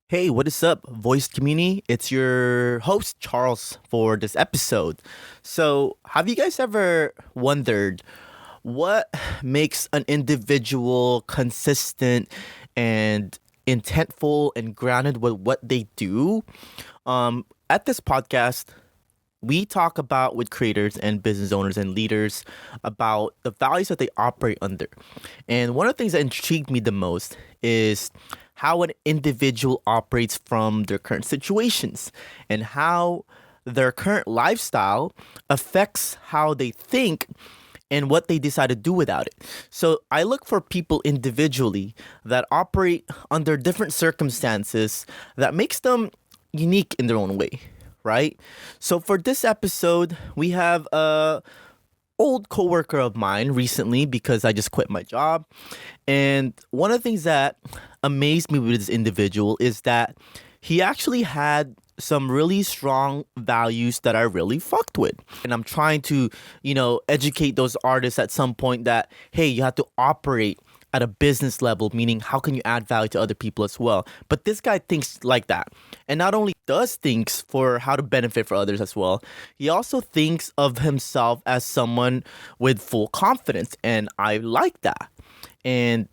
Hey, what is up, voice community? It's your host, Charles, for this episode. So, have you guys ever wondered what makes an individual consistent and intentful and grounded with what they do? At this podcast, we talk about with creators and business owners and leaders about the values that they operate under. And one of the things that intrigued me the most is how an individual operates from their current situations and how their current lifestyle affects how they think and what they decide to do without it. So I look for people individually that operate under different circumstances that makes them unique in their own way, right? So for this episode, we have a old coworker of mine recently because I just quit my job. And one of the things that amazed me with this individual is that he actually had some really strong values that I really fucked with. And I'm trying to, educate those artists at some point that, hey, you have to operate at a business level, meaning how can you add value to other people as well? But this guy thinks like that. And not only does things for how to benefit for others as well, he also thinks of himself as someone with full confidence. And I like that. And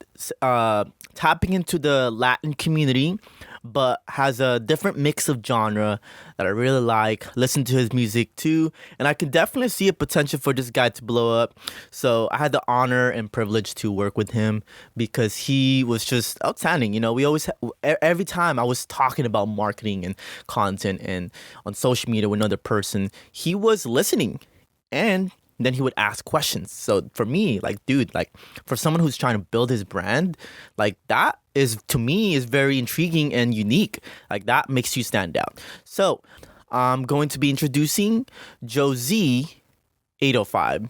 tapping into the Latin community, but has a different mix of genre that I really like. Listen to his music too, and I can definitely see a potential for this guy to blow up. So I had the honor and privilege to work with him because he was just outstanding. We always every time I was talking about marketing and content and on social media with another person, he was listening and then he would ask questions. So for me, dude, for someone who's trying to build his brand, that is, to me, is very intriguing and unique. That makes you stand out. So I'm going to be introducing JoeZ 805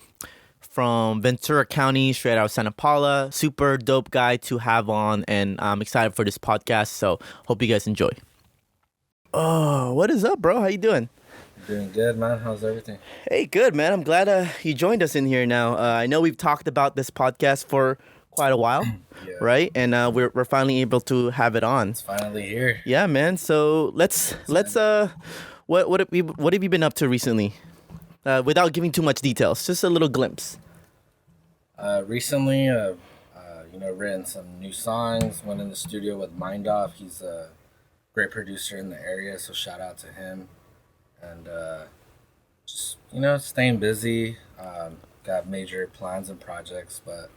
from Ventura County, straight out of Santa Paula. Super dope guy to have on, and I'm excited for this podcast. So hope you guys enjoy. Oh, what is up, bro? How you doing? Doing good, man. How's everything? Hey, good, man. I'm glad you joined us in here now. I know we've talked about this podcast for quite a while, Yeah, right? And we're finally able to have it on. it's finally here. Yeah, man. So let's what have you been up to recently? Without giving too much details, just a little glimpse. Recently, written some new songs. Went in the studio with Mind Off. He's a great producer in the area, so shout out to him. And just staying busy. Got major plans and projects, but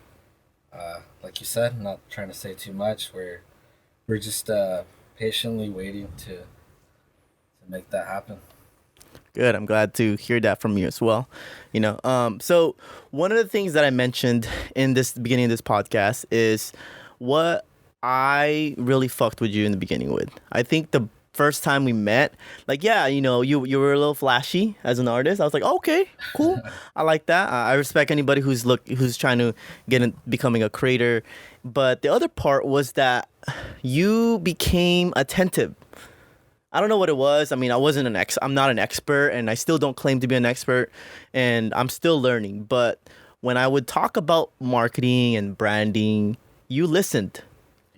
like you said, not trying to say too much. We're just patiently waiting to make that happen. Good. I'm glad to hear that from you as well. So one of the things that I mentioned in this beginning of this podcast is what I really fucked with you in the beginning with. I think the first time we met, you were a little flashy as an artist. I was like, okay, cool. I like that. I respect anybody who's trying to get in becoming a creator. But the other part was that you became attentive. I don't know what it was. I mean, I'm not an expert, and I still don't claim to be an expert, and I'm still learning. But when I would talk about marketing and branding, you listened.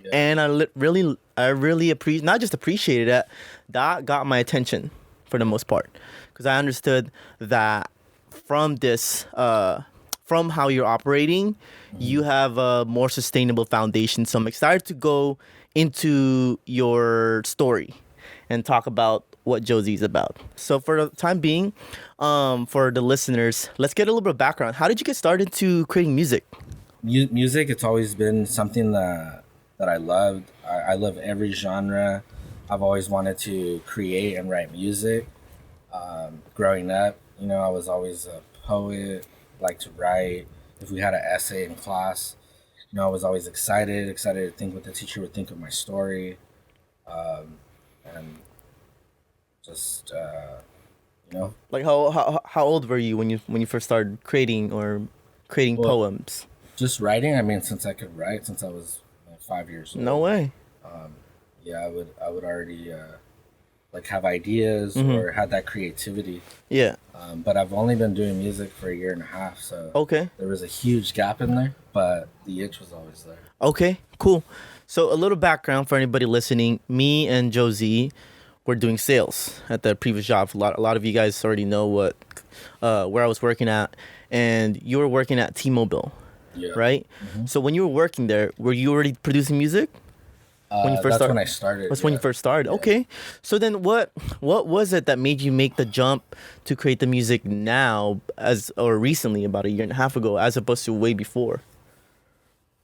Yeah. And I really appreciate, not just appreciated it, that got my attention for the most part, because I understood that from this, from how you're operating, you have a more sustainable foundation. So I'm excited to go into your story and talk about what JoeZ is about. So for the time being, for the listeners, let's get a little bit of background. How did you get started to creating music? Music, it's always been something that I loved. I love every genre. I've always wanted to create and write music. Growing up, I was always a poet, liked to write. If we had an essay in class, I was always excited to think what the teacher would think of my story. And just, Like how old were you when you first started creating well, poems? just writing. I mean, since I could write, since I was 5 years old. No way. Yeah, I would already like have ideas or had that creativity. Yeah. But I've only been doing music for a year and a half, so Okay. there was a huge gap in there, but the itch was always there. Okay, cool. So a little background for anybody listening. Me and JoeZ were doing sales at the previous job. A lot of you guys already know where I was working at, and you were working at T-Mobile, Yeah. right? So when you were working there, were you already producing music? When you first That's started? when I started. That's when you first started. Okay. So then what was it that made you make the jump to create the music now or recently, about a year and a half ago, as opposed to way before?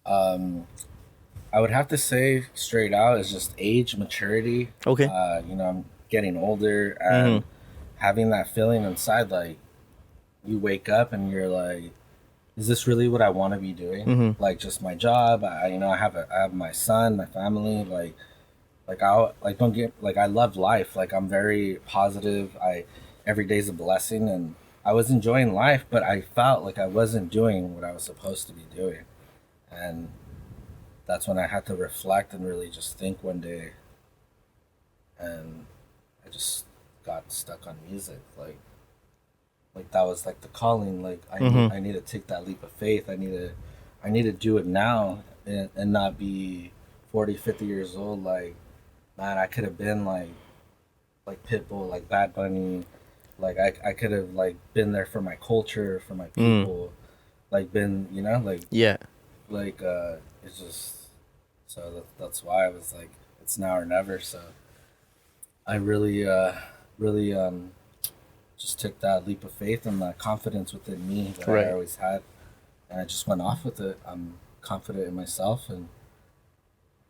I would have to say straight out is just age, maturity. Okay. I'm getting older and having that feeling inside, like you wake up and you're like, is this really what I want to be doing? Like just my job. I have my son, my family. I love life. Like I'm very positive. Every day's a blessing, and I was enjoying life, but I felt like I wasn't doing what I was supposed to be doing, and that's when I had to reflect and really just think one day, and I just got stuck on music. Like that was like the calling. Like I need to take that leap of faith. I need to do it now and not be 40, 50 years old. Like, man, I could have been like Pitbull, like Bad Bunny. Like I could have like been there for my culture, for my people. Like been, Yeah. like it's just, so that's why I was like, it's now or never. So I really just took that leap of faith and that confidence within me that I always had, and I just went off with it. I'm confident in myself, and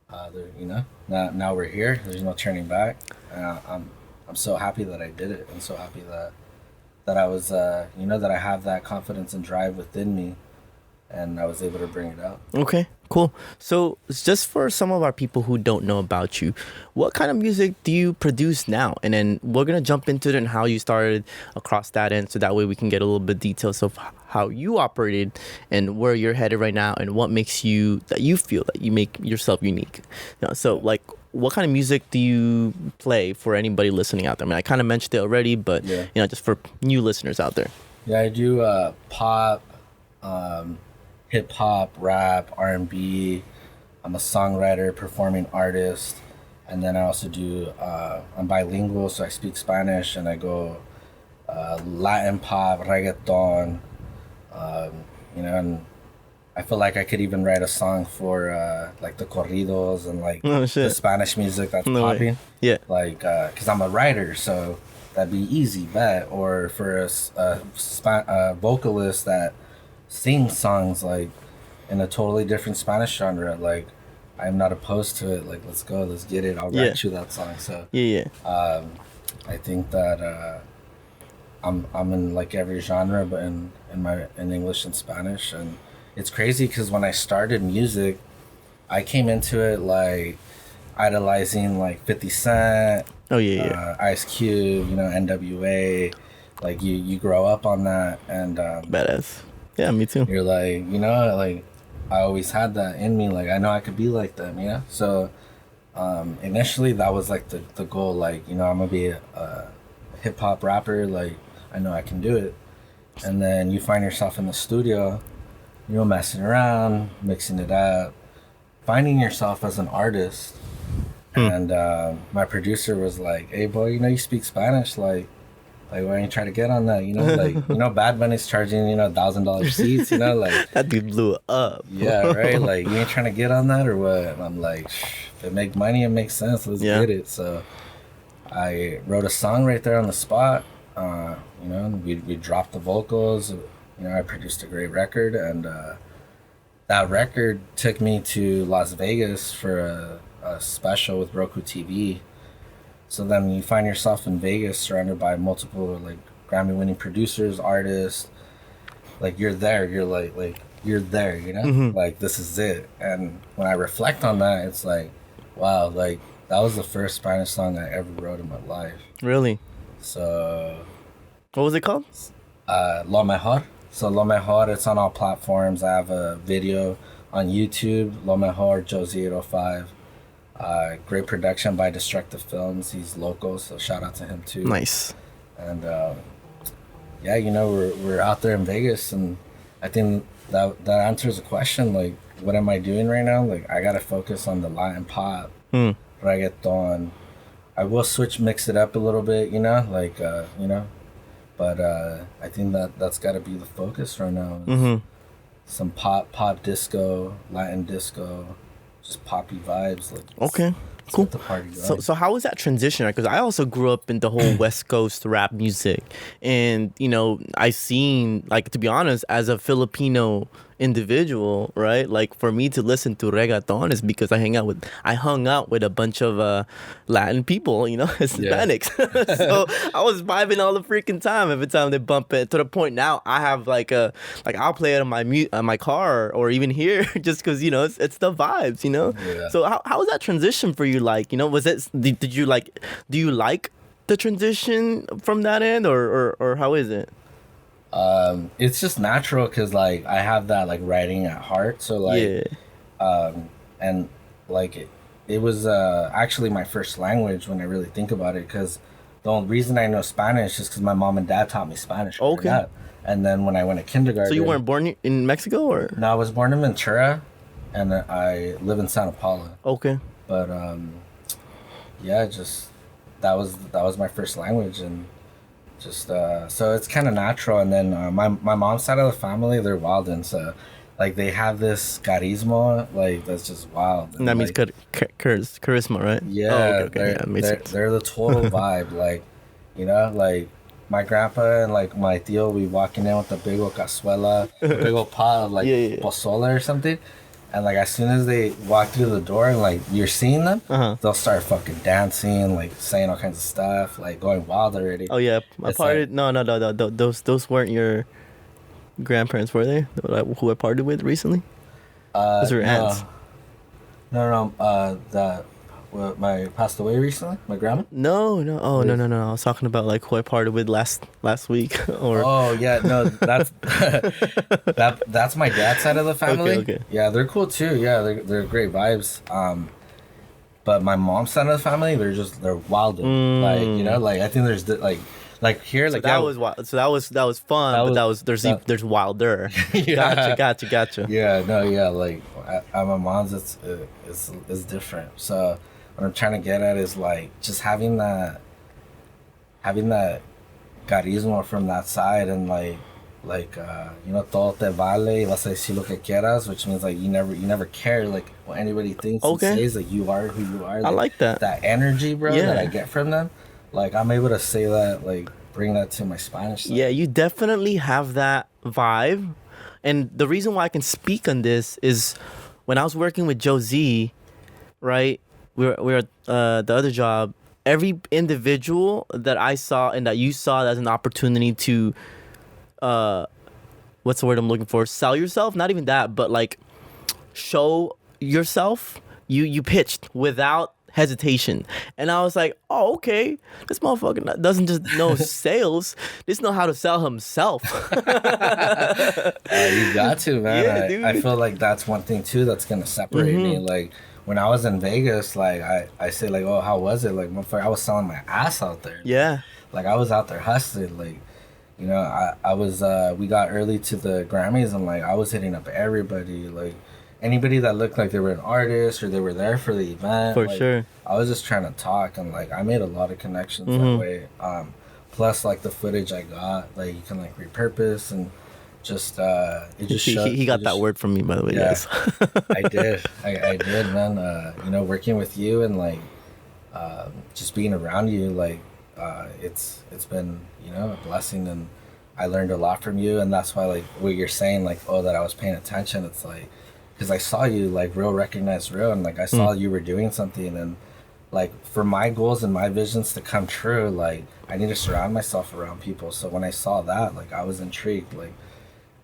now we're here. There's no turning back. I'm so happy that I did it. I'm so happy that I was that I have that confidence and drive within me, and I was able to bring it out. Okay, cool. So just for some of our people who don't know about you, what kind of music do you produce now? And then we're going to jump into it and how you started across that end, so that way we can get a little bit details of how you operated and where you're headed right now and what makes you feel that you make yourself unique. So like, what kind of music do you play for anybody listening out there? I mean, I kind of mentioned it already, but just for new listeners out there. Yeah, I do pop, hip hop, rap, R&B. I'm a songwriter, performing artist, and then I also do. I'm bilingual, so I speak Spanish, and I go Latin pop, reggaeton. And I feel like I could even write a song for like the corridos and like the Spanish music that's popping. Yeah. Like, cause I'm a writer, so that'd be easy bet. Or for a vocalist that sings songs like in a totally different Spanish genre, like I'm not opposed to it. Like, let's go, let's get it. I'll write you that song. So I think that I'm in like every genre, but in English and Spanish. And it's crazy because when I started music, I came into it like idolizing like 50 Cent, Ice Cube, NWA. Like you grow up on that, and badass. Yeah, me too. You're like, like I always had that in me. Like I know I could be like them, So initially that was like the goal. Like I'm gonna be a hip hop rapper. Like I know I can do it. And then you find yourself in the studio, messing around, mixing it up, finding yourself as an artist. And my producer was like, "Hey, boy, you speak Spanish. Like, why don't you try to get on that? Like, Bad Bunny's charging $1,000 seats. Like that dude blew up. Yeah, right. Like, you ain't trying to get on that or what?" And I'm like, "If it make money, it makes sense. Let's get it." So I wrote a song right there on the spot. We dropped the vocals. I produced a great record, and that record took me to Las Vegas for a special with Roku TV. So then you find yourself in Vegas surrounded by multiple like Grammy-winning producers, artists. Like you're there, you're like you're there, Like this is it. And when I reflect on that, it's like, wow, like that was the first Spanish song I ever wrote in my life. Really? So what was it called? Lo Mejor. So Lo Mejor, it's on all platforms. I have a video on YouTube, Lo Mejor, JoeZ 805. Great production by Destructive Films. He's local, so shout out to him too. Nice. And yeah, you know, we're out there in Vegas, and I think that answers the question. Like, what am I doing right now? Like, I gotta focus on the Latin pop, reggaeton. I will mix it up a little bit, you know, like you know, but I think that's got to be the focus right now. Some pop disco, Latin disco, just poppy vibes. Like, Okay. Cool. The party going. So how was that transition? Because I also grew up in the whole West Coast rap music, and you know, I seen, like, to be honest, as a Filipino individual, right? Like, for me to listen to reggaeton is because I hung out with a bunch of Latin people, you know, Hispanics. So I was vibing all the freaking time every time they bump it. To the point now, I have I'll play it on my car or even here just because, you know, it's the vibes, you know. Yeah. So how was that transition for you? Like, you know, do you like the transition from that end, or how is it? It's just natural because, like, I have that, like, writing at heart. So, like, and, like, it was actually my first language when I really think about it, because the only reason I know Spanish is because my mom and dad taught me Spanish. Okay. Up. And then when I went to kindergarten... So you weren't born in Mexico, or...? No, I was born in Ventura, and I live in Santa Paula. Okay. But, yeah, just... That was my first language, and... Just so it's kind of natural. And then my mom's side of the family, they're wild, and so like they have this charisma, like that's just wild. And that means charisma, right? Yeah, okay. They're the total vibe. Like, you know, like my grandpa and like my tío, we walking in with a big old cazuela, a big old pot of like pozole or something. And like as soon as they walk through the door and like you're seeing them, they'll start fucking dancing, like saying all kinds of stuff, like going wild already. Oh yeah, no. Those weren't your grandparents, were they? Who I partied with recently? Those were aunts. No. My passed away recently. My grandma. No. Oh no. I was talking about like who I partied with last week. Or oh yeah, no, that's that's my dad's side of the family. Okay. Yeah, they're cool too. Yeah, they're great vibes. But my mom's side of the family, they're wild. Like, you know, like I think there's like here, like that was wild. So that was fun, but there's wilder. Yeah. Gotcha. Yeah, no, yeah, like at my mom's, it's different. So what I'm trying to get at is like just having that carisma from that side, and like you know, todo te vale, vas a decir lo que quieras, which means like you never care like what anybody thinks and says. Like you are who you are. Like, I like that energy, bro, that I get from them. Like I'm able to say that, like bring that to my Spanish side. Yeah, you definitely have that vibe. And the reason why I can speak on this is when I was working with JoeZ, right? We were at the other job. Every individual that I saw and that you saw as an opportunity to, what's the word I'm looking for? Sell yourself? Not even that, but like show yourself. You pitched without hesitation, and I was like, oh, okay, this motherfucker doesn't just know sales, this know how to sell himself. You got to, man. Yeah, dude. I feel like that's one thing too that's gonna separate me. Like when I was in Vegas, like I say like, oh, how was it? Like motherfucker, I was selling my ass out there. Yeah, like I was out there hustling. Like, you know, I was we got early to the Grammys, and like I was hitting up everybody, like anybody that looked like they were an artist or they were there for the event. For like, sure. I was just trying to talk, and like I made a lot of connections that way. Plus like the footage I got, like you can like repurpose, and just it just he got that word from me, by the way. Yeah, guys. I did, man. You know, working with you and like just being around you, like it's been, you know, a blessing, and I learned a lot from you. And that's why like what you're saying, like, oh, that I was paying attention, it's like because I saw you like real recognized real, and like I saw you were doing something, and like for my goals and my visions to come true, like I need to surround myself around people. So when I saw that, like I was intrigued. Like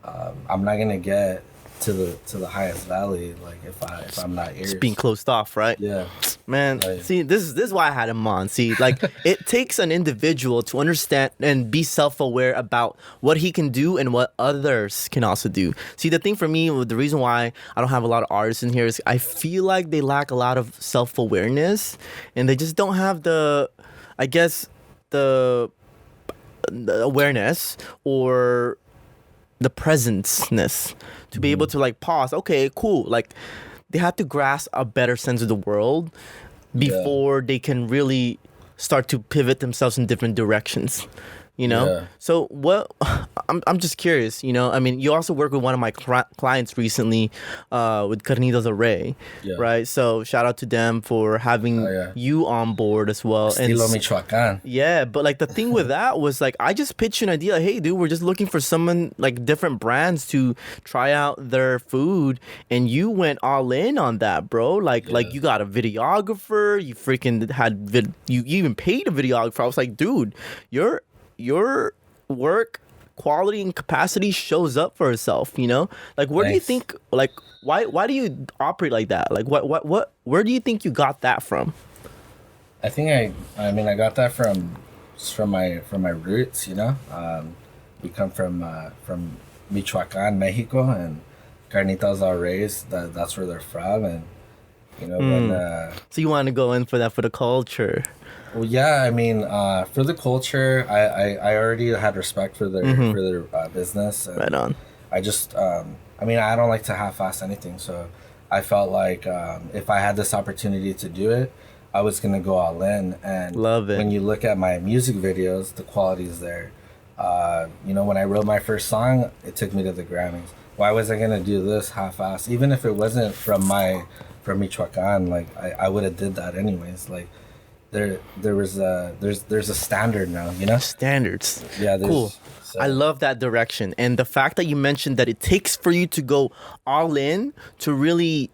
I'm not gonna get to the highest valley like if I'm not here. Just being closed off, right? Yeah. Man, Like, see, this is why I had him on. See, like it takes an individual to understand and be self-aware about what he can do and what others can also do. See, the thing for me, the reason why I don't have a lot of artists in here is I feel like they lack a lot of self-awareness, and they just don't have I guess, the awareness or the presence-ness to be able to like pause. Okay, cool. Like they have to grasp a better sense of the world before they can really start to pivot themselves in different directions. You know, so what? I'm just curious. You know, I mean, you also work with one of my clients recently, with Carnitas Array, right? So shout out to them for having you on board as well. Estilo Michoacan. Yeah, but like the thing with that was like I just pitched an idea. Like, hey, dude, we're just looking for someone like different brands to try out their food, and you went all in on that, bro. Like you got a videographer. You freaking had you even paid a videographer. I was like, dude, your work quality and capacity shows up for itself, you know? Like where do you think, like why do you operate like that? Like what where do you think you got that from? I think I mean I got that from my roots, you know. We come from Michoacan, Mexico, and Carnitas Arrays, that's where they're from, and you know when so you want to go in for that, for the culture? Well, yeah, I mean, for the culture, I already had respect for their business. And right on. I just, I mean, I don't like to half-ass anything, so I felt like if I had this opportunity to do it, I was gonna go all in. And love it. When you look at my music videos, the quality is there. You know, when I wrote my first song, it took me to the Grammys. Why was I gonna do this half-ass? Even if it wasn't from Michoacan, like I would have did that anyways. Like. There's a standard now, you know? Standards. Yeah, cool. So. I love that direction. And the fact that you mentioned that it takes for you to go all in to really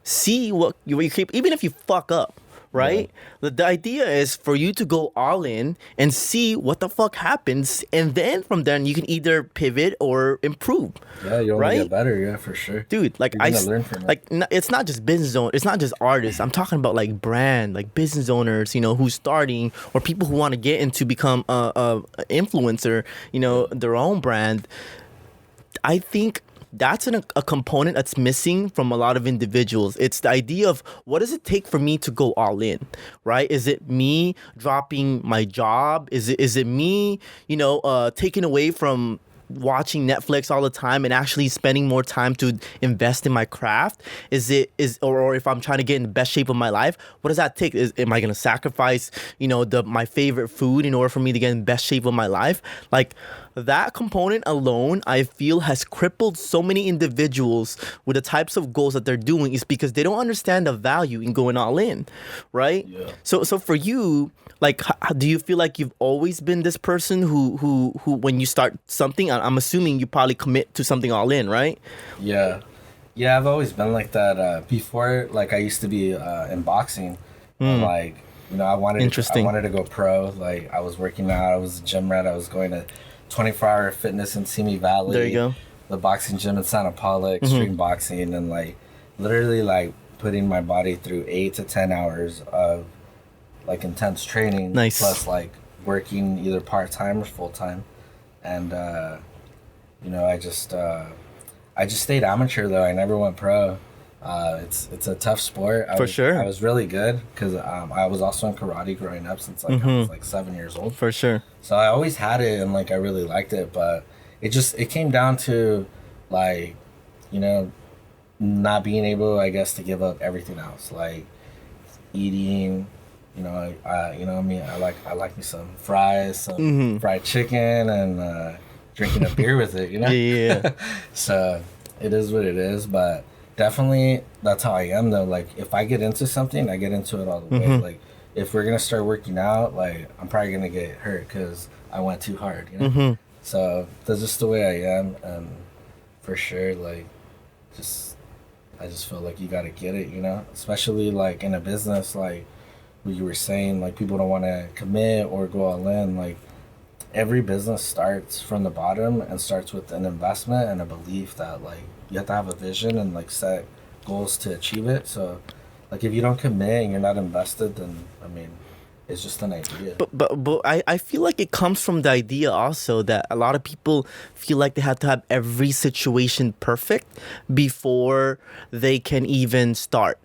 see what you keep, even if you fuck up, right? Yeah. The idea is for you to go all in and see what the fuck happens, and then from then you can either pivot or improve. Yeah, you only get better, yeah, for sure. Dude, like I learn from it. Like it's not just business owners, it's not just artists. I'm talking about like brand, like business owners, you know, who's starting, or people who want to get into become a influencer, you know, their own brand. I think that's a component that's missing from a lot of individuals. It's the idea of what does it take for me to go all in, right? Is it me dropping my job? Is it me, you know, taking away from watching Netflix all the time and actually spending more time to invest in my craft? Or if I'm trying to get in the best shape of my life, what does that take? Am I gonna sacrifice, you know, my favorite food in order for me to get in the best shape of my life? Like that component alone, I feel, has crippled so many individuals with the types of goals that they're doing, is because they don't understand the value in going all in, right? Yeah. So for you, like, do you feel like you've always been this person who when you start something, I'm assuming you probably commit to something all in, right? Yeah, I've always been like that. Before, like, I used to be in boxing, and, like, you know, I wanted to go pro. Like, I was working out, I was a gym rat, I was going to 24-hour fitness in Simi Valley. There you go. The boxing gym in Santa Paula, extreme boxing, and like literally like putting my body through 8 to 10 hours of like intense training. Nice. Plus like working either part-time or full-time. And you know, I just stayed amateur though. I never went pro. It's a tough sport. For sure. I was really good because I was also in karate growing up since like I was like 7 years old. For sure. So I always had it and like I really liked it, but it came down to like, you know, not being able, I guess, to give up everything else, like eating. You know, you know, I mean, I like me some fries, some fried chicken, and drinking a beer with it. You know. Yeah. So it is what it is, but. Definitely, that's how I am though. Like, if I get into something, I get into it all the way. Like, if we're gonna start working out, like, I'm probably gonna get hurt because I went too hard, you know. So that's just the way I am, and for sure, like, I just feel like you gotta get it, you know. Especially like in a business, like what you were saying, like people don't want to commit or go all in. Like, every business starts from the bottom and starts with an investment and a belief that like. You have to have a vision and like set goals to achieve it. So Like if you don't commit and you're not invested, then I mean, it's just an idea. But I feel like it comes from the idea also that a lot of people feel like they have to have every situation perfect before they can even start.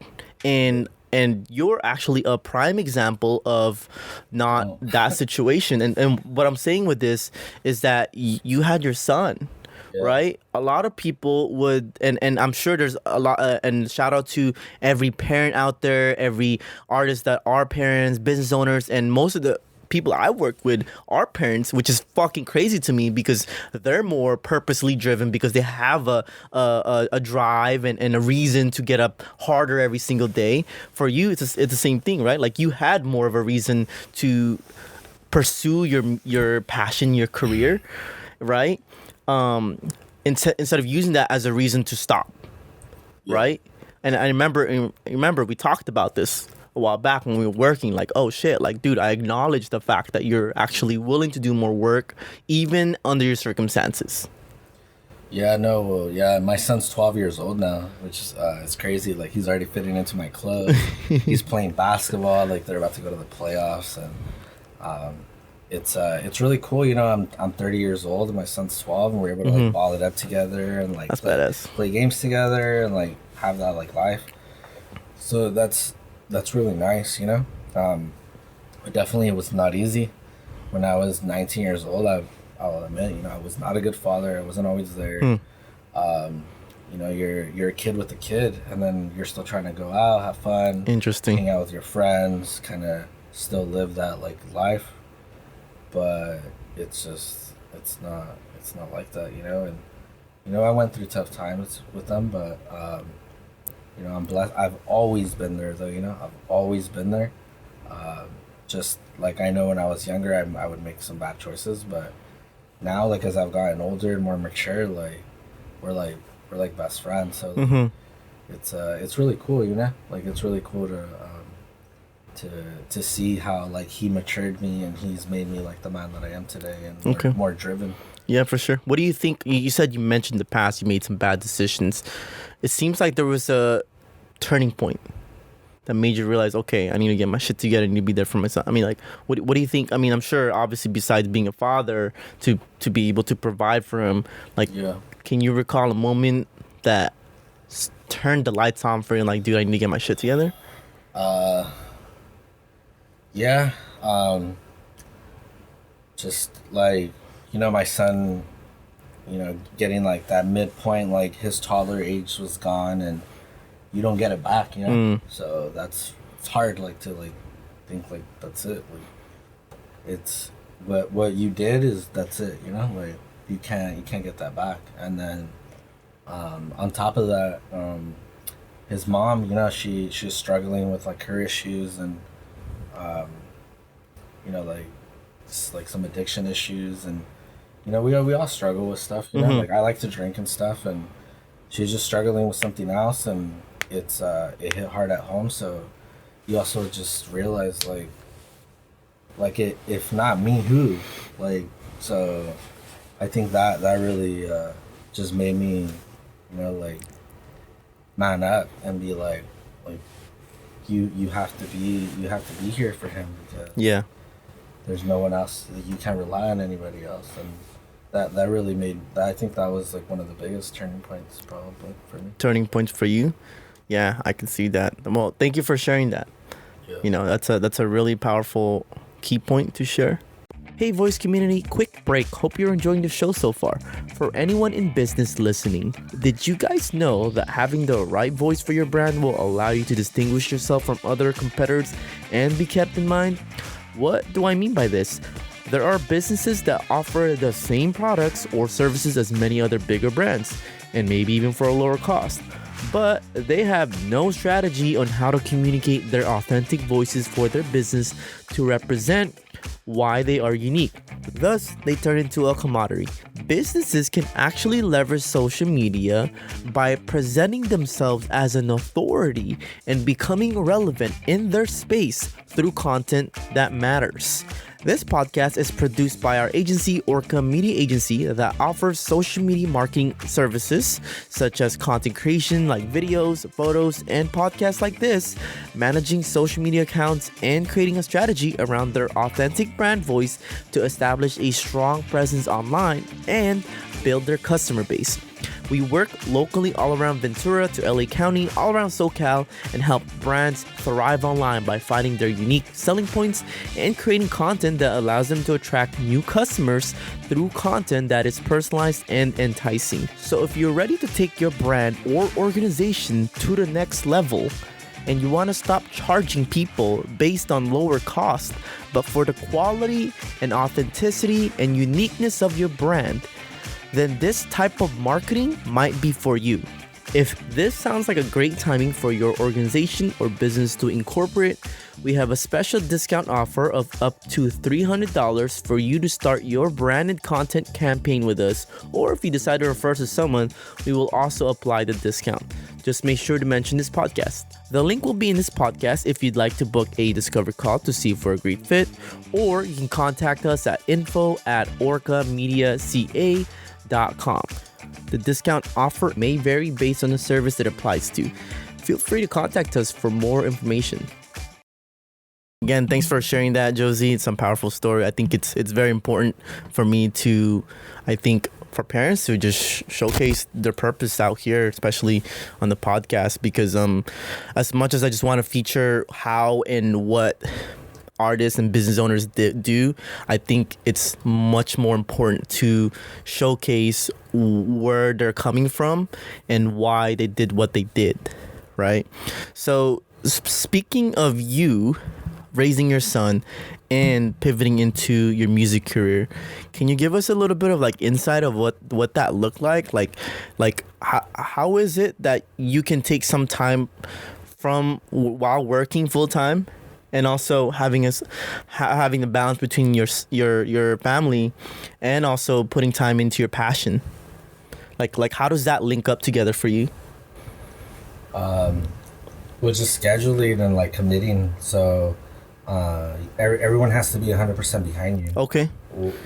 And you're actually a prime example of not that situation. And what I'm saying with this is that you had your son. Yeah. Right, a lot of people would, and I'm sure there's a lot, and shout out to every parent out there, every artist that are parents, business owners, and most of the people I work with are parents, which is fucking crazy to me because they're more purposely driven because they have a drive and a reason to get up harder every single day. For you, it's the same thing, right? Like you had more of a reason to pursue your passion, your career, right? Instead of using that as a reason to stop, right? And I remember we talked about this a while back when we were working. Like, oh shit, like dude, I acknowledge the fact that you're actually willing to do more work, even under your circumstances. Yeah, no, well, yeah, my son's 12 years old now, which is it's crazy. Like he's already fitting into my clothes. He's playing basketball. Like they're about to go to the playoffs, and it's really cool. You know, I'm 30 years old and my son's 12, and we're able to like ball it up together and like That's badass. play games together and like have that like life. So that's really nice, you know. But definitely it was not easy. When I was 19 years old, I'll admit, you know, I was not a good father. I wasn't always there. You know, you're a kid with a kid, and then you're still trying to go out, have fun, Interesting. hang out with your friends, kind of still live that like life. But it's not like that, you know. And you know, I went through tough times with them, but you know, I'm blessed. I've always been there, though. You know, I've always been there. Just like I know when I was younger, I would make some bad choices, but now, like as I've gotten older and more mature, like we're like best friends. So like, it's really cool, you know. Like it's really cool to see how like he matured me and he's made me like the man that I am today and more driven. Yeah, for sure. What do you think? You said you mentioned the past, you made some bad decisions. It seems like there was a turning point that made you realize, okay, I need to get my shit together. I need to be there for my son. I mean, like, what do you think? I mean, I'm sure, obviously, besides being a father, to be able to provide for him, like, can you recall a moment that turned the lights on for you and like, dude, I need to get my shit together? Yeah. Just like, you know, my son, you know, getting like that midpoint, like his toddler age was gone and you don't get it back, you know? So it's hard, like, to like think like that's it. Like it's what you did is that's it, you know? Like you can't get that back. And then on top of that, his mom, you know, she was struggling with like her issues and you know, like some addiction issues, and you know, we all struggle with stuff, you know. Like I like to drink and stuff, and she's just struggling with something else, and it hit hard at home. So you also just realize like it, if not me, who? Like, so I think that really just made me, you know, like man up and be like you have to be here for him, because there's no one else. You can't rely on anybody else. And that really made, I think that was like one of the biggest turning points probably for me. Turning points for you? Yeah, I can see that. Well, thank you for sharing that. You know, that's a really powerful key point to share. Hey Voice community, quick break. Hope you're enjoying the show so far. For anyone in business listening, did you guys know that having the right voice for your brand will allow you to distinguish yourself from other competitors and be kept in mind? What do I mean by this? There are businesses that offer the same products or services as many other bigger brands, and maybe even for a lower cost, but they have no strategy on how to communicate their authentic voices for their business to represent why they are unique. Thus, they turn into a commodity. Businesses can actually leverage social media by presenting themselves as an authority and becoming relevant in their space through content that matters. This podcast is produced by our agency, Orca Media Agency, that offers social media marketing services such as content creation like videos, photos, and podcasts like this, managing social media accounts, and creating a strategy around their authentic brand voice to establish a strong presence online and build their customer base. We work locally all around Ventura to LA County, all around SoCal, and help brands thrive online by finding their unique selling points and creating content that allows them to attract new customers through content that is personalized and enticing. So if you're ready to take your brand or organization to the next level, and you want to stop charging people based on lower cost, but for the quality and authenticity and uniqueness of your brand, then this type of marketing might be for you. If this sounds like a great timing for your organization or business to incorporate, we have a special discount offer of up to $300 for you to start your branded content campaign with us, or if you decide to refer to someone, we will also apply the discount. Just make sure to mention this podcast. The link will be in this podcast if you'd like to book a discovery call to see if we're a great fit, or you can contact us at info@orcamediaca.com. The discount offer may vary based on the service it applies to. Feel free to contact us for more information. Again, thanks for sharing that, JoeZ. It's some powerful story. I think it's very important for me to, for parents to just showcase their purpose out here, especially on the podcast, because as much as I just want to feature how and what artists and business owners do, I think it's much more important to showcase where they're coming from and why they did what they did, right? So speaking of you raising your son and pivoting into your music career, can you give us a little bit of insight of what that looked like? How is it that you can take some time from while working full time and also having the balance between your family and also putting time into your passion? Like how does that link up together for you? With just scheduling and committing. So everyone has to be 100% behind you. Okay.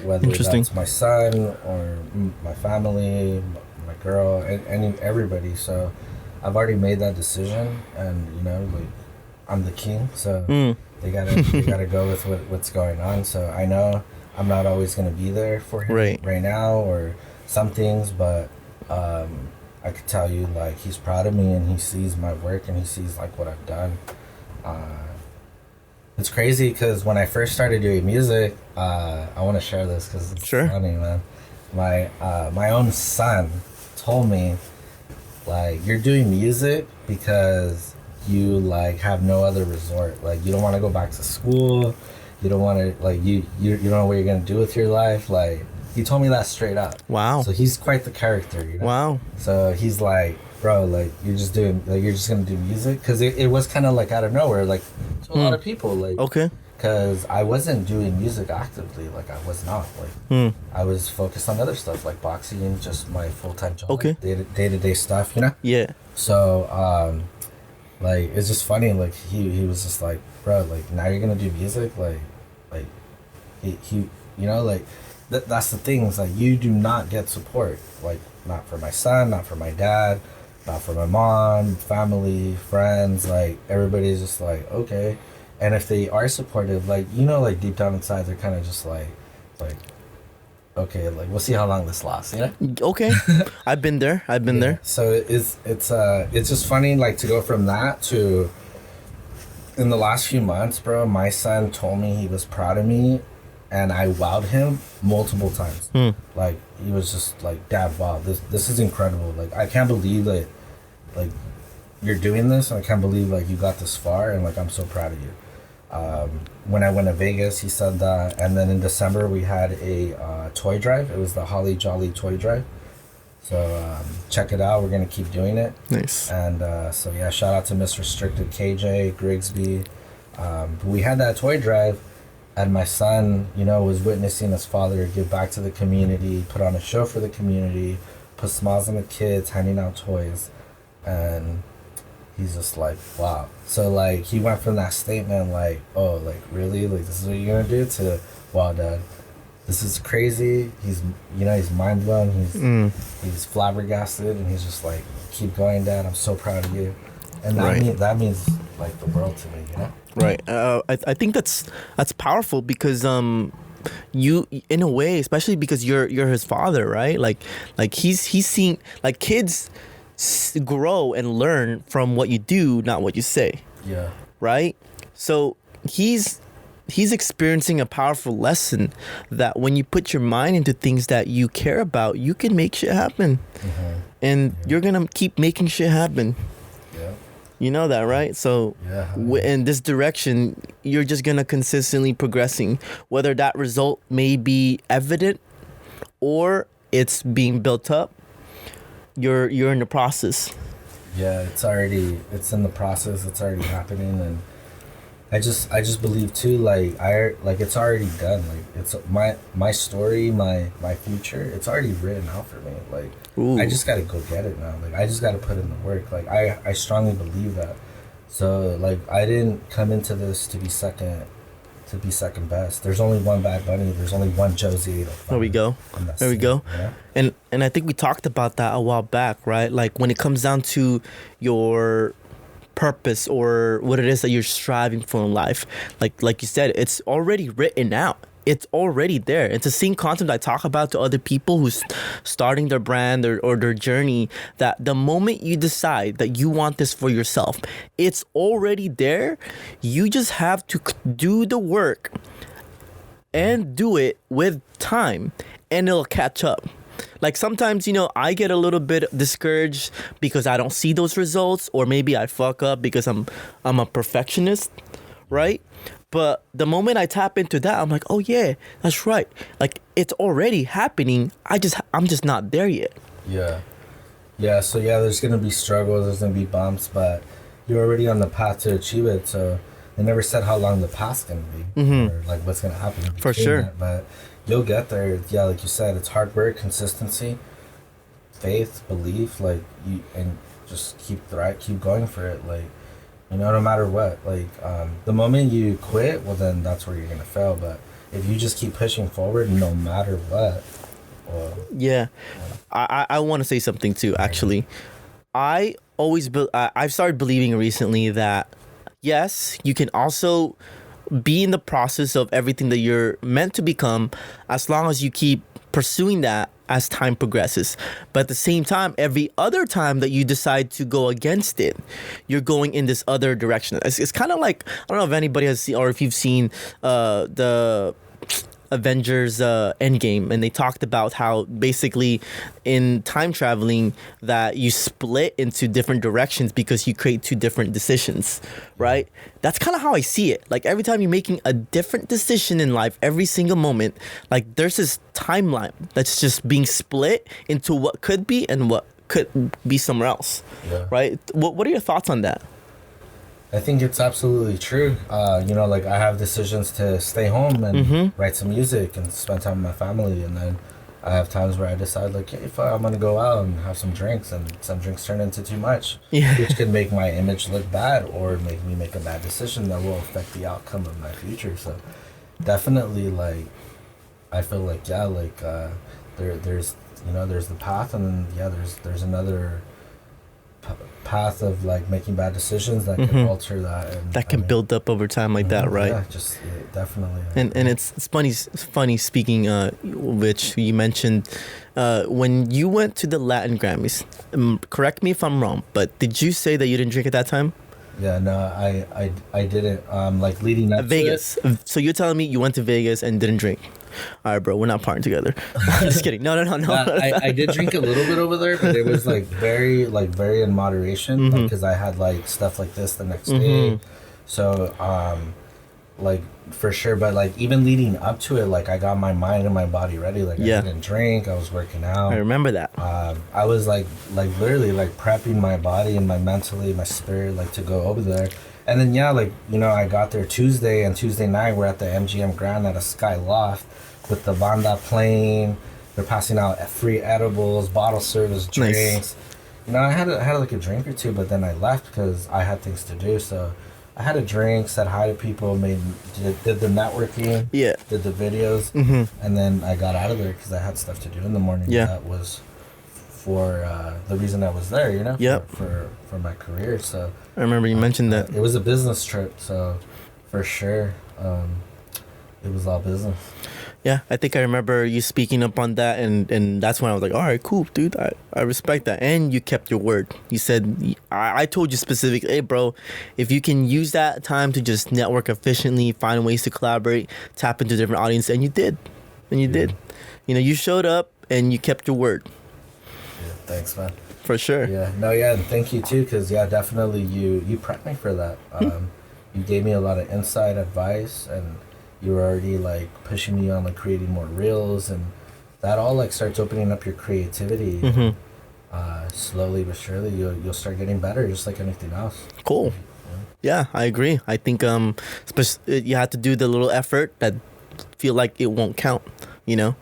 Whether that's my son or my family, my girl, and everybody. So I've already made that decision, and I'm the king, so they gotta go with what's going on. So I know I'm not always gonna be there for him right now, or some things, but I could tell you he's proud of me, and he sees my work, and he sees what I've done. It's crazy because when I first started doing music, I want to share this because it's funny, man. My own son told me, you're doing music because you have no other resort. You don't want to go back to school. You don't want to you don't know what you're gonna do with your life. He told me that straight up. Wow. So he's quite the character, Wow. So he's bro, you're just doing you're just gonna do music, because it was kind of out of nowhere, to a lot of people, okay. Because I wasn't doing music actively, I was not I was focused on other stuff like boxing, just my full-time job, okay, day-to-day stuff, Yeah. So it's just funny, he was just bro, now you're gonna do music, he that's the thing, is you do not get support, not for my son, not for my dad, not for my mom, family, friends, everybody's just okay. And if they are supportive, deep down inside, they're kind of just okay, we'll see how long this lasts, Okay. I've been there. So it's just funny, to go from that to, in the last few months, bro, my son told me he was proud of me, and I wowed him multiple times. He was just Dad, wow, this is incredible. I can't believe that, you're doing this, and I can't believe, you got this far, and, I'm so proud of you. When I went to Vegas, he said that, and then in December, we had a toy drive. It was the Holly Jolly toy drive. So check it out. We're going to keep doing it. Nice. And so, yeah, shout out to Miss Restricted KJ, Grigsby. We had that toy drive, and my son, was witnessing his father give back to the community, put on a show for the community, put smiles on the kids, handing out toys. And he's just like, wow. So like he went from that statement like, oh, like really, like this is what you're gonna do, to, wow, Dad, this is crazy. He's, he's mind blown. He's flabbergasted, and he's just like, keep going, Dad. I'm so proud of you, and that means like the world to me. Right. I think that's powerful because you, in a way, especially because you're his father, right? Like he's seen, like, kids grow and learn from what you do, not what you say. Yeah. Right. So he's experiencing a powerful lesson that when you put your mind into things that you care about, you can make shit happen. And you're gonna keep making shit happen. Yeah. You know that, right? So in this direction, you're just gonna consistently progressing, whether that result may be evident or it's being built up. You're in the process. Yeah, it's in the process. It's already happening, and I just believe too, like it's already done. Like it's my story, my future. It's already written out for me. Like, ooh. I just gotta go get it now. Like I just gotta put in the work. Like I strongly believe that. So like I didn't come into this to be second best. There's only one Bad Bunny. There's only one JoeZ. There we go. There we go. Yeah? And I think we talked about that a while back, right? Like when it comes down to your purpose or what it is that you're striving for in life, like you said, it's already written out. It's already there. It's the same concept I talk about to other people who's starting their brand or their journey, that the moment you decide that you want this for yourself, it's already there. You just have to do the work and do it with time, and it'll catch up. Like sometimes, I get a little bit discouraged because I don't see those results, or maybe I fuck up because I'm a perfectionist, right? But the moment I tap into that, I'm like, oh yeah, that's right. Like it's already happening. I'm just not there yet. Yeah. Yeah. So yeah, there's gonna be struggles. There's gonna be bumps, but you're already on the path to achieve it. So they never said how long the path's gonna be, or like what's gonna happen. For sure. That, but you'll get there. Yeah, like you said, it's hard work, consistency, faith, belief. Like and just keep going for it. Like. No matter what, like the moment you quit, well then that's where you're gonna fail. But if you just keep pushing forward, no matter what. I want to say something too. Actually, I've started believing recently that yes, you can also be in the process of everything that you're meant to become, as long as you keep pursuing that as time progresses. But at the same time, every other time that you decide to go against it, you're going in this other direction. It's kind of like, I don't know if anybody has seen, or if you've seen the Avengers Endgame, and they talked about how basically in time traveling that you split into different directions because you create two different decisions, right? That's kind of how I see it. Like every time you're making a different decision in life, every single moment, like there's this timeline that's just being split into what could be and what could be somewhere else, right? What are your thoughts on that? I think it's absolutely true. Like I have decisions to stay home and write some music and spend time with my family, and then I have times where I decide like, hey, I'm gonna go out and have some drinks, and some drinks turn into too much, which could make my image look bad or make me make a bad decision that will affect the outcome of my future. So definitely, like I feel like there's the path, and then there's another path of like making bad decisions that can alter that, and that can build up over time like that, right? Definitely. And it's funny speaking which you mentioned when you went to the Latin Grammys, correct me if I'm wrong, but did you say that you didn't drink at that time? Yeah, no, I didn't. Like leading up Vegas. to it. So you're telling me you went to Vegas and didn't drink? All right, bro, we're not partying together. I'm just kidding. No. I did drink a little bit over there, but it was like very in moderation, because I had like stuff like this the next day. So like for sure, but like even leading up to it, like I got my mind and my body ready. Like I didn't drink. I was working out. I remember that. I was like literally like prepping my body and my mentally, my spirit, like to go over there. And then I got there Tuesday, and Tuesday night we're at the MGM Grand at a Sky Loft with the banda playing. They're passing out free edibles, bottle service, drinks. Nice. No, I had like a drink or two, but then I left because I had things to do. So I had a drink, said hi to people, did the networking, Yeah. did the videos, and then I got out of there because I had stuff to do in the morning. Yeah. That was for the reason I was there, you know. Yep. For my career. So I remember you mentioned that. it was a business trip, so for sure, it was all business. Yeah, I think I remember you speaking up on that, and that's when I was like, all right, cool, dude. I respect that. And you kept your word. You said, I told you specifically, hey, bro, if you can use that time to just network efficiently, find ways to collaborate, tap into different audience, and you did. And you did. You know, you showed up and you kept your word. Yeah, thanks, man. For sure. Yeah, no, yeah, and thank you too, because yeah, definitely you prepped me for that. You gave me a lot of inside advice, and you were already like pushing me on like creating more reels, and that all like starts opening up your creativity. Slowly but surely, you'll start getting better, just like anything else. Cool. Yeah, I agree. I think you have to do the little effort that feel like it won't count. You know.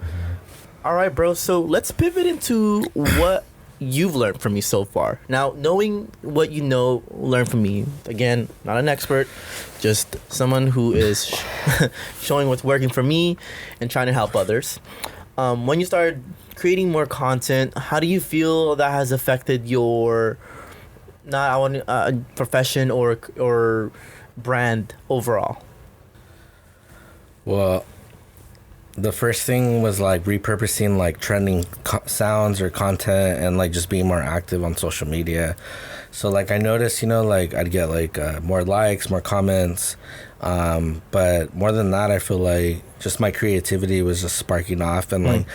All right, bro. So let's pivot into what you've learned from me so far. Now, knowing what you know, learn from me. Again, not an expert, just someone who is showing what's working for me and trying to help others. When you started creating more content, how do you feel that has affected your profession or brand overall? Well, the first thing was like repurposing like trending sounds or content, and like just being more active on social media. So like I noticed, you know, like I'd get like more likes, more comments, but more than that, I feel like just my creativity was just sparking off, and like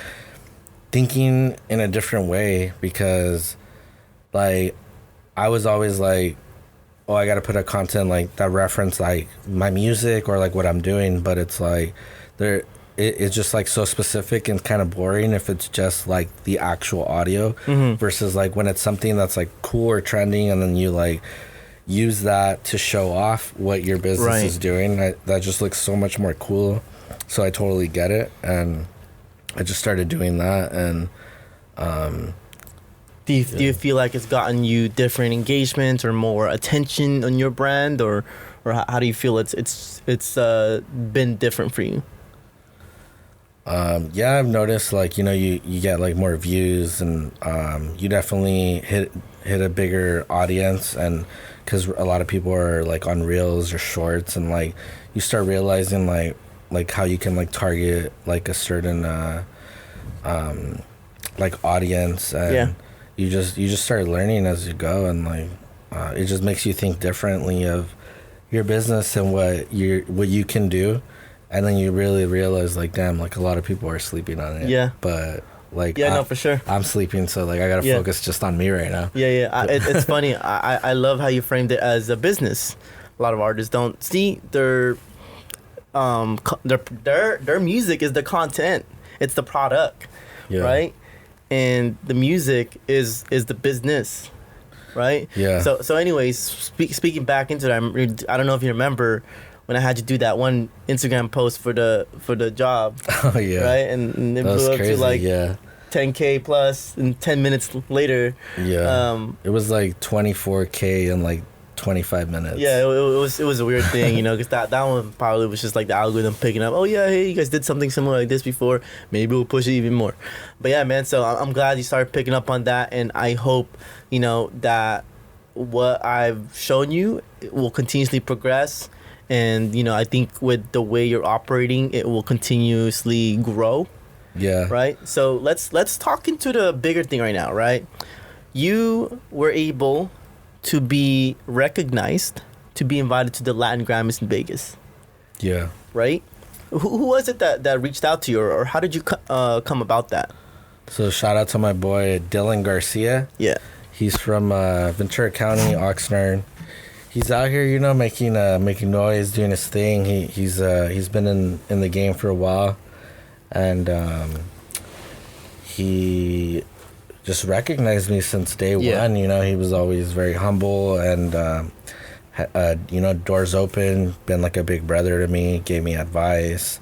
thinking in a different way, because like I was always like, oh, I gotta put a content like that reference like my music or like what I'm doing, but it's like it's just like so specific and kind of boring if it's just like the actual audio, versus like when it's something that's like cool or trending, and then you like use that to show off what your business is doing. That just looks so much more cool. So I totally get it, and I just started doing that. And do you feel like it's gotten you different engagements or more attention on your brand, or how do you feel it's been different for you? Yeah, I've noticed like, you know, you get like more views, and you definitely hit a bigger audience, and because a lot of people are like on reels or shorts, and like you start realizing like how you can like target like a certain like audience, and you just start learning as you go, and like it just makes you think differently of your business and what you can do. And then you really realize, like, damn, like, a lot of people are sleeping on it. Yeah. But, like, no, for sure. I'm sleeping, so, like, I got to focus just on me right now. Yeah. It's funny. I love how you framed it as a business. A lot of artists don't see their music is the content. It's the product, right? And the music is the business, right? Yeah. So anyways, speaking back into that, I don't know if you remember when I had you do that one Instagram post for the job. Oh yeah. Right? And it blew up crazy, to like 10K plus, and 10 minutes later. Yeah. It was like 24K in like 25 minutes. Yeah, it was a weird thing, you know, because that one probably was just like the algorithm picking up, oh yeah, hey, you guys did something similar like this before, maybe we'll push it even more. But yeah, man, so I'm glad you started picking up on that, and I hope, you know, that what I've shown you will continuously progress. And, you know, I think with the way you're operating, it will continuously grow. Yeah. Right? So let's talk into the bigger thing right now, right? You were able to be recognized, to be invited to the Latin Grammys in Vegas. Yeah. Right? Who was it that reached out to you, or how did you come about that? So shout out to my boy Dylan Garcia. Yeah. He's from Ventura County, Oxnard. He's out here, you know, making noise, doing his thing. He's been in the game for a while, and he just recognized me since day one. You know, he was always very humble, and you know, doors open, been like a big brother to me, gave me advice,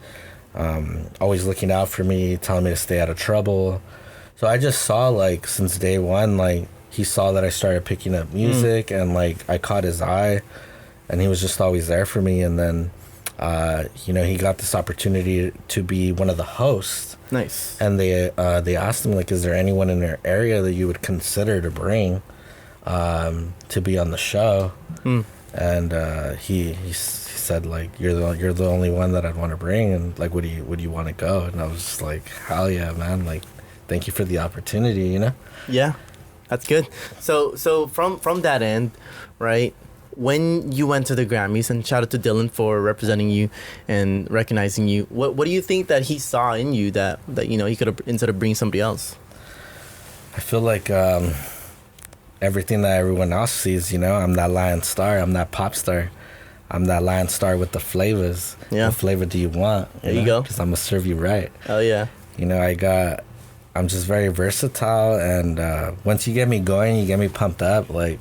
always looking out for me, telling me to stay out of trouble. So I just saw, like, since day one, like, he saw that I started picking up music, and like I caught his eye, and he was just always there for me. And then he got this opportunity to be one of the hosts. Nice. And they asked him, like, is there anyone in their area that you would consider to bring to be on the show? And he said, like, you're the only one that I'd want to bring, and like, would you want to go? And I was just like, hell yeah, man, like, thank you for the opportunity, you know? Yeah, that's good. So from that end, right, when you went to the Grammys, and shout out to Dylan for representing you and recognizing you, what do you think that he saw in you that he could have, instead of bringing somebody else? I feel like everything that everyone else sees, I'm that lion star, I'm that pop star, I'm that lion star with the flavors. Yeah. What flavor do you want? There you go. Because I'm gonna serve you right. Oh yeah. I'm just very versatile, and once you get me going, you get me pumped up, like,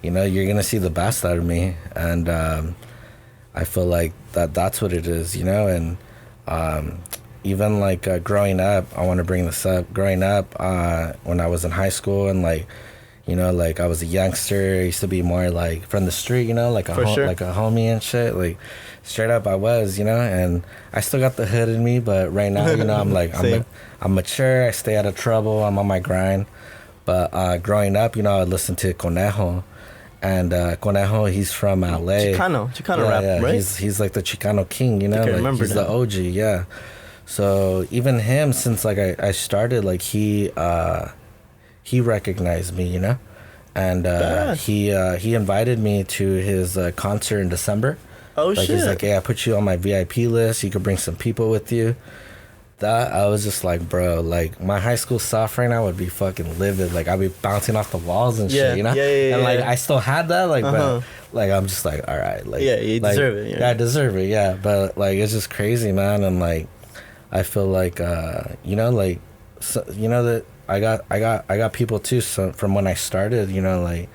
you're gonna see the best out of me. And I feel like that's what it is, and even like growing up, I want to bring this up. Growing up, when I was in high school, and like I was a youngster, I used to be more like from the street, like like a homie and shit. Like straight up I was, and I still got the hood in me, but right now, I'm like, I'm mature, I stay out of trouble, I'm on my grind. But growing up, I would listen to Conejo. And Conejo, he's from LA. Chicano rap, right? He's like the Chicano king, like he's the OG, yeah. So even him, since like I started, like he recognized me, and he invited me to his concert in December. Oh like, shit! He's like, hey, I put you on my VIP list. You could bring some people with you. That I was just like, bro, like my high school self right now would be fucking livid. Like I'd be bouncing off the walls and shit, Yeah, and like I still had that, like, but like I'm just like, all right, like, you deserve it. Yeah, I deserve it. Yeah, but like it's just crazy, man, and like I feel like like that I got people too. So from when I started, like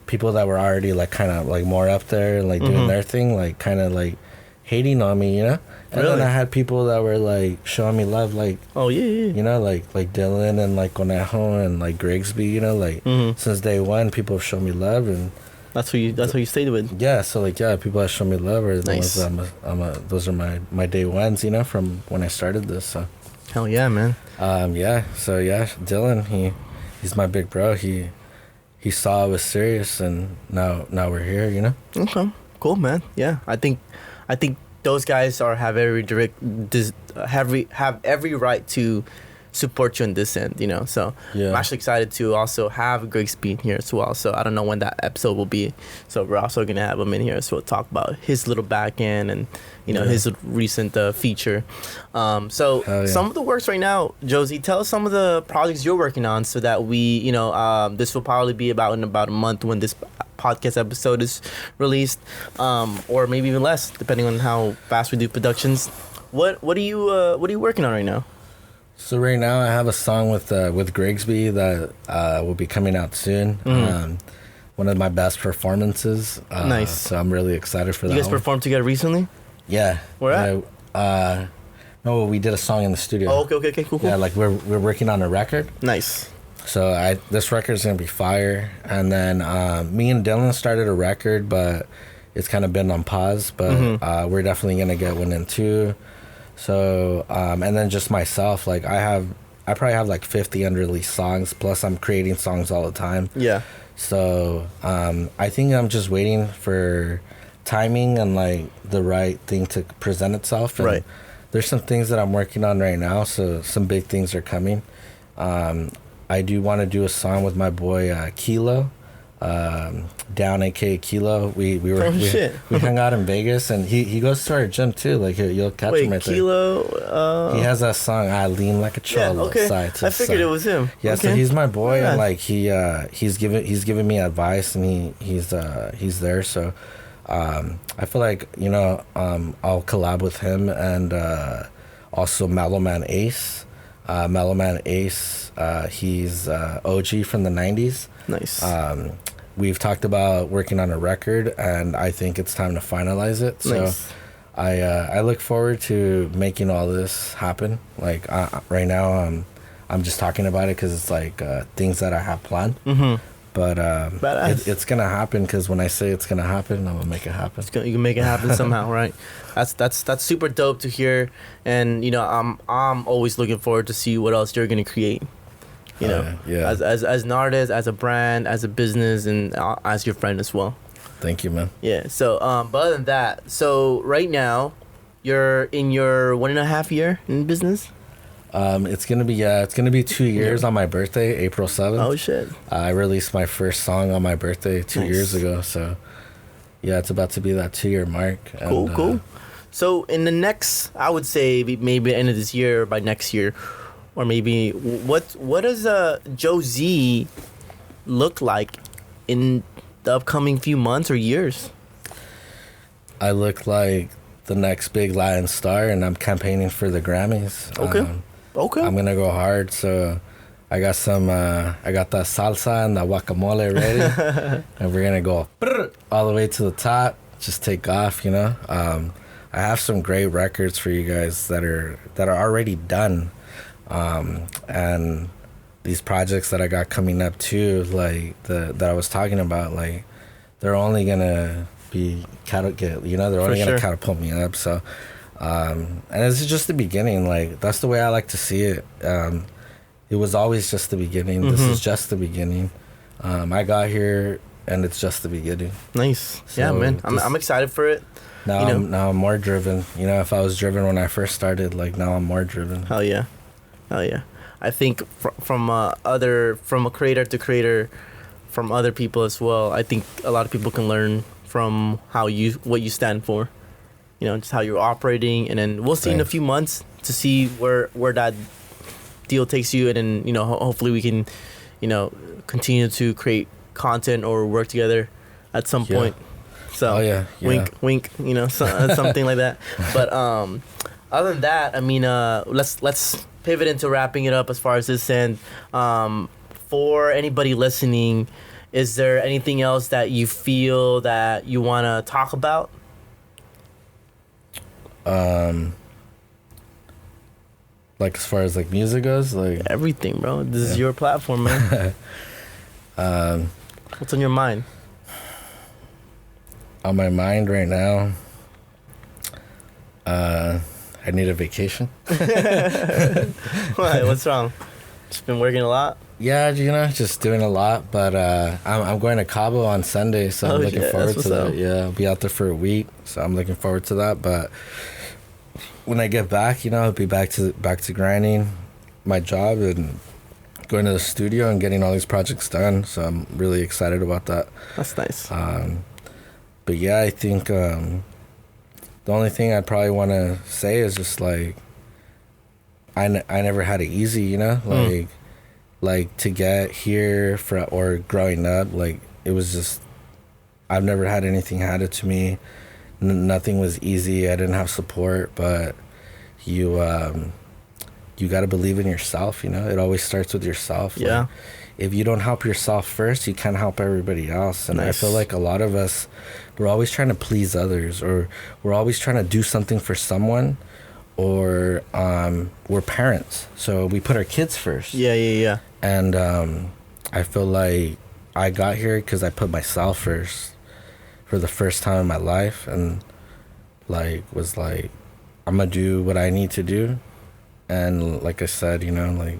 people that were already like kind of like more up there and like doing their thing, like kind of like hating on me, And really? then I had people that were like showing me love, like, oh yeah, like Dylan and like Conejo and like Grigsby, like since day one, people have shown me love, and that's who you stayed with. Yeah, so like people that show me love are the Nice. ones that those are my day ones, from when I started this. So hell yeah, man. So Dylan, he's my big bro. He saw I was serious, and now we're here, Okay, cool, man. Yeah, I think those guys have every right to support you in this end, So Yeah. I'm actually excited to also have Grigsby here as well. So I don't know when that episode will be. So we're also gonna have him in here, so we'll talk about his little back end and his recent feature. So yeah. some of the works right now, JoeZ, tell us some of the projects you're working on, so that we, this will probably be in about a month when this podcast episode is released, or maybe even less, depending on how fast we do productions. What are you working on right now? So right now I have a song with Grigsby that will be coming out soon. One of my best performances. Nice. So I'm really excited for that. You guys performed together recently? Yeah. Where at? No, we did a song in the studio. Oh, okay, cool. Yeah, like we're working on a record. Nice. So this record is gonna be fire. And then me and Dylan started a record, but it's kind of been on pause. But we're definitely gonna get one in too. So and then just myself, like I probably have like 50 unreleased songs. Plus I'm creating songs all the time. Yeah. So I think I'm just waiting for timing and like the right thing to present itself. And right. There's some things that I'm working on right now, so some big things are coming. I do want to do a song with my boy Kilo, down aka Kilo. We hung out in Vegas, and he goes to our gym too. Like you'll catch him right Kilo, there. He has that song "I Lean Like a Cholo." Okay. Side to I figured side. it was him. Yeah, okay. so he's my boy, Yeah. and like he's giving me advice, and he's there. So I feel like I'll collab with him, and also Mellow Man Ace. He's OG from the 90s. Nice. We've talked about working on a record, and I think it's time to finalize it. So Nice. I look forward to making all this happen. Like right now, I'm just talking about it because it's like things that I have planned. But Badass. it's gonna happen, because when I say it's gonna happen, I'm gonna make it happen. You can make it happen somehow, right? That's super dope to hear, and I'm always looking forward to see what else you're gonna create. Yeah. As an artist, as a brand, as a business, and as your friend as well. Thank you, man. Yeah. So, but other than that, so right now, you're in your 1.5 year in business. It's gonna be 2 years on my birthday, April 7th. Oh shit! I released my first song on my birthday 2 years ago, so yeah, it's about to be that 2-year mark. Cool. So in the next, I would say maybe the end of this year, or by next year, or maybe what does JoeZ look like in the upcoming few months or years? I look like the next big Latin star, and I'm campaigning for the Grammys. Okay. I'm gonna go hard, so I got the salsa and the guacamole ready, and we're gonna go all the way to the top. Just take off, I have some great records for you guys that are already done, and these projects that I got coming up too, like that I was talking about, like they're only gonna be they're only gonna catapult me up. So. And this is just the beginning. Like, that's the way I like to see it. It was always just the beginning. This is just the beginning. I got here, and it's just the beginning. Nice. So yeah, man. I'm excited for it. Now I'm more driven. If I was driven when I first started, like, now I'm more driven. Hell yeah. I think from a creator to creator, from other people as well, I think a lot of people can learn from what you stand for. Just how you're operating, and then we'll see in a few months to see where that deal takes you, and then hopefully we can continue to create content or work together at some point. So wink, something like that. But other than that, I mean, let's pivot into wrapping it up as far as this end. For anybody listening, is there anything else that you feel that you want to talk about? Like, as far as like music goes, like everything, bro. This is your platform, man. What's on your mind? On my mind right now, I need a vacation. Why? What's wrong? Just been working a lot? Yeah, just doing a lot. But I'm going to Cabo on Sunday, so I'm looking forward to that. Yeah, I'll be out there for a week, so I'm looking forward to that. But when I get back, I'll be back to grinding my job and going to the studio and getting all these projects done. So I'm really excited about that. That's nice. But yeah, I think the only thing I'd probably want to say is just like I never had it easy, like to get here or growing up, like it was just I've never had anything handed to me. Nothing was easy. I didn't have support, but you got to believe in yourself. It always starts with yourself. Yeah. Like, if you don't help yourself first, you can't help everybody else. And nice. I feel like a lot of us, we're always trying to please others, or we're always trying to do something for someone, or we're parents, so we put our kids first. Yeah. And I feel like I got here because I put myself first for the first time in my life, and was like, I'm gonna do what I need to do. And like I said, like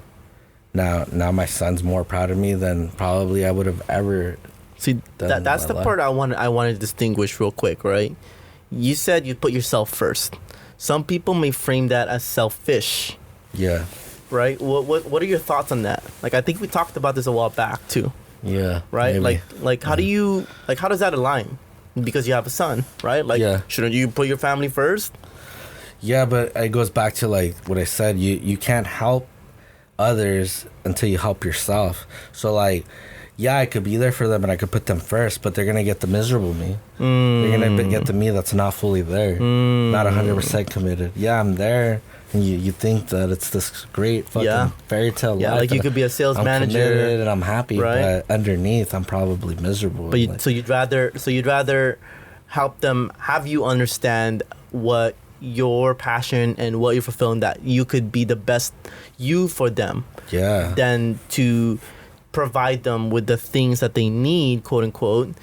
now my son's more proud of me than probably I would have ever. See, that's the part I want to distinguish real quick, right? You said you put yourself first. Some people may frame that as selfish. Yeah. Right? What are your thoughts on that? Like, I think we talked about this a while back too. Yeah. Right? Maybe. Like how does that align? Because you have a son, right? Like, shouldn't you put your family first? Yeah, but it goes back to like what I said. You can't help others until you help yourself. So like, yeah, I could be there for them and I could put them first, but they're gonna get the miserable me. They're gonna get the me that's not fully there, not 100% committed. Yeah, I'm there, and you think that it's this great fucking fairy tale life. Yeah, like you could be a sales manager, committed and I'm happy, right? But underneath, I'm probably miserable. But so you'd rather help them, have you understand what your passion and what you're fulfilling, that you could be the best you for them. Yeah. Than to provide them with the things that they need, quote unquote,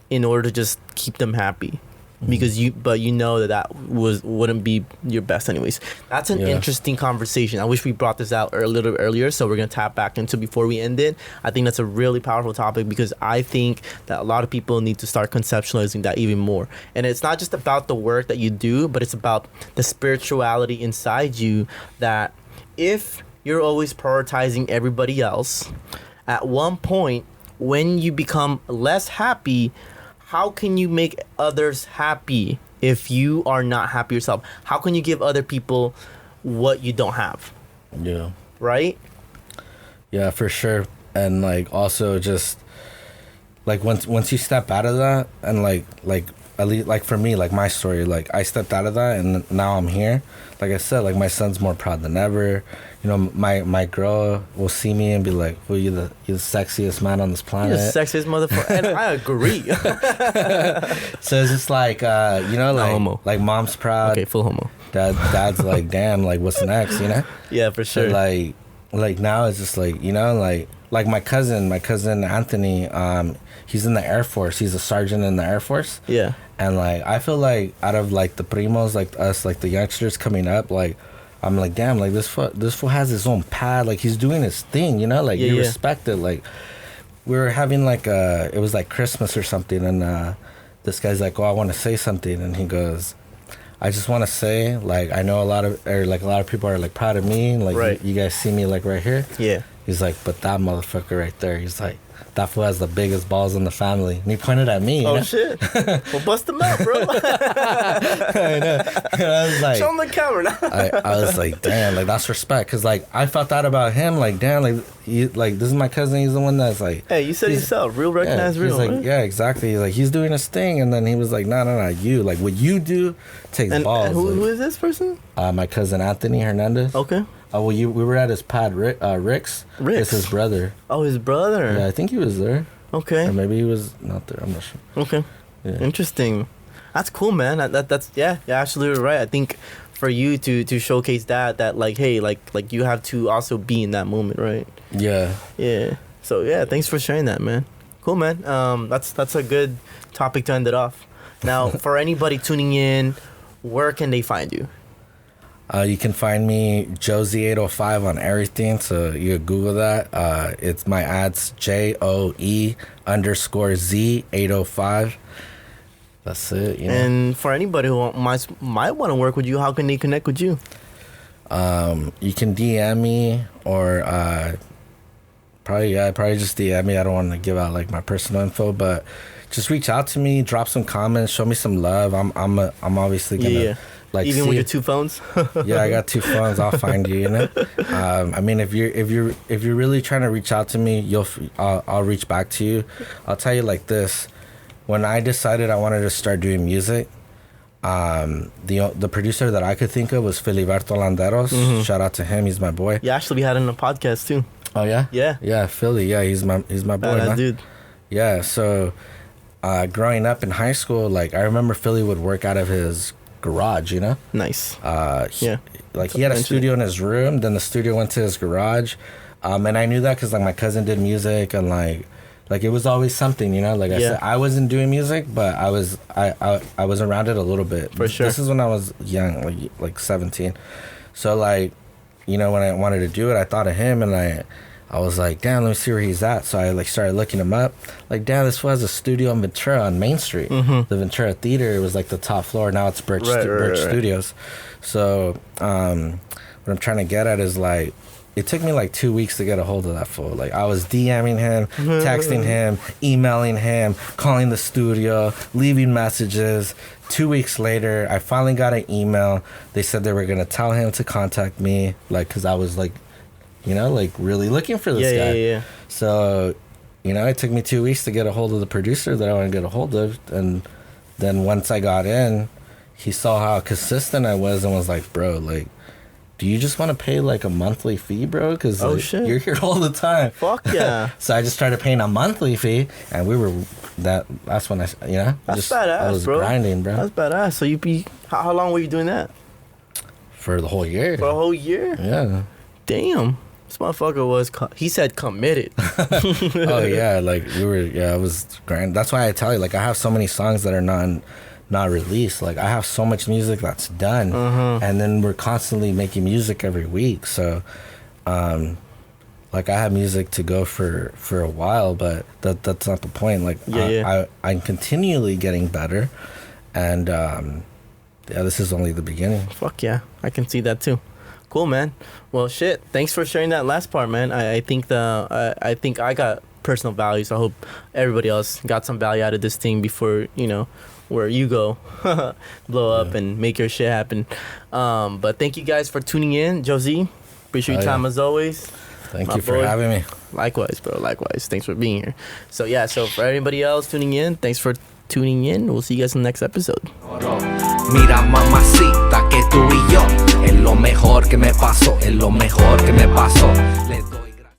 in order to just keep them happy. Because you know that wouldn't be your best anyways. That's an interesting conversation. I wish we brought this out a little earlier, so we're gonna tap back into before we end it. I think that's a really powerful topic because I think that a lot of people need to start conceptualizing that even more. And it's not just about the work that you do, but it's about the spirituality inside you. That if you're always prioritizing everybody else, at one point when you become less happy, how can you make others happy if you are not happy yourself? How can you give other people what you don't have? Yeah. Right? Yeah, for sure. And like also just like once you step out of that and like at least like for me, like my story, like I stepped out of that and now I'm here. Like I said, like my son's more proud than ever. You know, my girl will see me and be like, "Well, you're the sexiest man on this planet." You're the sexiest motherfucker, and I agree. So it's just like, you know, like homo. Like mom's proud. Okay, full homo. Dad's like, damn, like what's next, you know? Yeah, for sure. So like now it's just like, you know, like my cousin Anthony, he's in the Air Force. He's a sergeant in the Air Force. Yeah. And like I feel like out of like the primos, like us, like the youngsters coming up, like I'm like, damn, like this fool has his own pad, like he's doing his thing, you know, like you respect it. Like we were having like it was like Christmas or something, and this guy's like, oh, I want to say something, and he goes, I just want to say, like, I know a lot of people are like proud of me, like right. you guys see me like right here. Yeah. He's like, but that motherfucker right there, he's like, that fool has the biggest balls in the family. And he pointed at me. Oh, know? shit. Well, bust him out, bro. I know. And I was like, show him the camera now. I was like, damn, like, that's respect. Because, like, I felt that about him. Like, damn, like, this is my cousin. He's the one that's like. Hey, you said yourself. Real recognize real. He's like, right? yeah, exactly. He's like, he's doing his thing. And then he was like, no, you. Like, what you do takes balls. And who is this person? My cousin Anthony Hernandez. Okay. Oh, well, we were at his pad, Rick's. It's his brother. Oh, his brother. Yeah, I think he was there. Okay. Or maybe he was not there. I'm not sure. Okay. Yeah. Interesting. That's cool, man. That's you're absolutely right. I think for you to showcase that like, hey, like you have to also be in that moment, right? Yeah. Yeah. So yeah, thanks for sharing that, man. Cool, man. That's a good topic to end it off. Now, for anybody tuning in, where can they find you? You can find me JoeZ805 on everything, so you can Google that. It's my ads JOE_Z805. That's it. You know? And for anybody who might want to work with you, how can they connect with you? You can DM me or probably just DM me. I don't want to give out like my personal info, but just reach out to me, drop some comments, show me some love. I'm obviously gonna. Like even with your two phones. Yeah, I got two phones. I'll find you. You know, I mean, if you're really trying to reach out to me, I'll reach back to you. I'll tell you like this: when I decided I wanted to start doing music, the producer that I could think of was Filiberto Landeros. Mm-hmm. Shout out to him. He's my boy. Yeah, actually, we had him on a podcast too. Oh yeah. Yeah, Philly. Yeah, he's my boy. That dude. Yeah. So, growing up in high school, like I remember Philly would work out of his garage, you know. Nice. He had a studio in his room, then the studio went to his garage, and I knew that because like my cousin did music, and like it was always something, you know. Like I said, I wasn't doing music, but I was around it a little bit. For sure. This is when I was young, like 17. So like, you know, when I wanted to do it, I thought of him, and I was like, damn, let me see where he's at. So I like started looking him up. Like, damn, this was a studio in Ventura on Main Street. Mm-hmm. The Ventura Theater, it was like the top floor. Now it's Birch Studios. So what I'm trying to get at is like, it took me like 2 weeks to get a hold of that fool. Like I was DMing him, texting him, emailing him, calling the studio, leaving messages. 2 weeks later, I finally got an email. They said they were going to tell him to contact me. Like, cause I was like, you know, like really looking for this guy. Yeah. So, you know, it took me 2 weeks to get a hold of the producer that I want to get a hold of. And then once I got in, he saw how consistent I was and was like, bro, like, do you just want to pay like a monthly fee, bro? Because you're here all the time. Fuck yeah. So I just started paying a monthly fee, and that's when that's badass, I was bro. grinding, bro. That's badass. So how long were you doing that? For the whole year. For a whole year? Yeah. Damn. This motherfucker was, he said committed. Oh yeah, like it was grand. That's why I tell you, like, I have so many songs that are not released. Like, I have so much music that's done, and then we're constantly making music every week. So, like, I have music to go for a while, but that's not the point. Like, I'm continually getting better, and this is only the beginning. Fuck yeah, I can see that too. Cool, man. Well, shit. Thanks for sharing that last part, man. I think I think I got personal value, so I hope everybody else got some value out of this thing before, you know, where you go, blow up and make your shit happen. But thank you guys for tuning in, JoeZ. Appreciate your time as always. Thank you for having me. Likewise, bro. Likewise. Thanks for being here. So yeah. So for everybody else tuning in, thanks for tuning in. We'll see you guys in the next episode. Mira, mamacita, que tú y yo es lo mejor que me pasó, es lo mejor que me pasó.